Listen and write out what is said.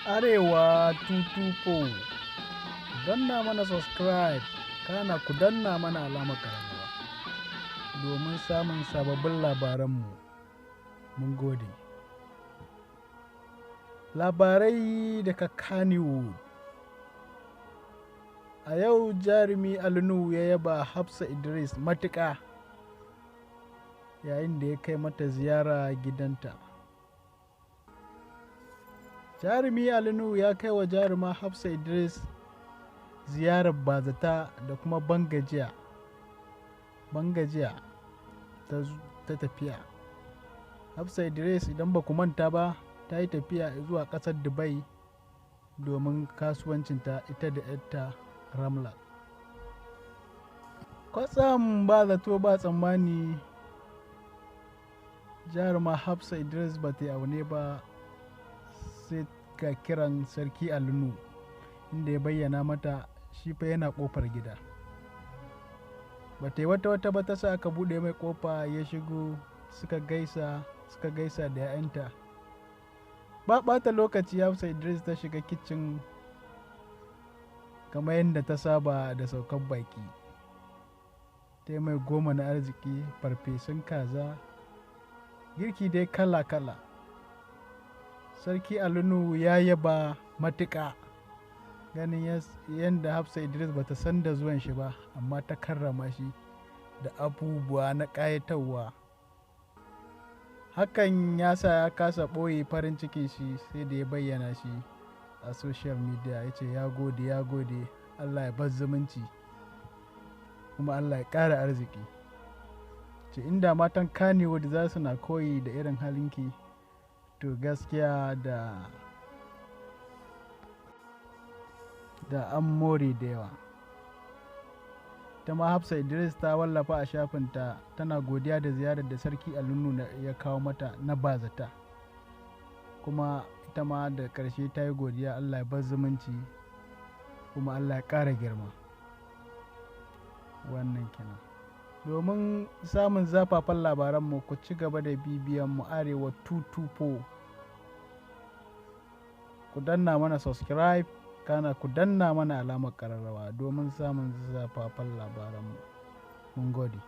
arewa 224 danna mana subscribe kana ku danna mana alamar kararrawa domin samun sababbin labaranmu. Mun gode. Labarai daga Kannywood. A yau jarumi Nuhu ya yaba Hafsa Idris matuƙa yayin da ya kai mata ziyara gidanta. Jarumi Nuhu ya kai wa jaruma Hafsa Idris ziyarar bazata da kuma bangajiya ta tafiya. Hafsa Idris idan ba ku manta ba ta yi tafiya zuwa ƙasar Dubai domin kasuwancinta ita da ‘yarta Ramla. Kwatsam ba zato ba tsammani jaruma Hafsa Idris ba ta yi aune ba sai ga kiran sarki Nuhu inda ya bayyana mata shi fa yana ƙofar gida. Ba ta yi wata ba ta sa aka buɗe mai ƙofa ya shigo suka gaisa da 'ya'yanta. Ba ɓata lokaci Hafsa Idris ta shiga kicin kamar yadda ta saba da saukar baƙi. Ta yi mai goma na arziki, farfesun kaza, girki dai kala-kala. Sarki Nuhu ya yaba matuƙa ganin yadda Hafsa Idris ba ta san da zuwan shi ba amma ta karrama shi da abubuwa na ƙayatarwa. Hakan ya sa ya kasa ɓoye farin cikin shi sai da ya bayyana shi a social media ya ce ya gode Allah ya bar zumunci kuma Allah ya ƙara arziki. Ce inda matan Kannywood za su na koyi da irin halinki to gaskiya da an more da yawa. Ta ma Hafsa Idris ta wallafa a shafinta tana godiya da ziyarar da sarki Nuhu ya kawo mata na bazata, kuma ita ma da ƙarshe ta yi godiya Allah ya bar zumunci kuma Allah ya ƙara girma. Wannan kenan. Domin samun zafafan labaranmu ku ci gaba da bibiyanmu arewa 224. Ku danna mana subscribe kana ku danna mana alamar ƙararrawa domin samun zafafan labaranmu. Mun gode.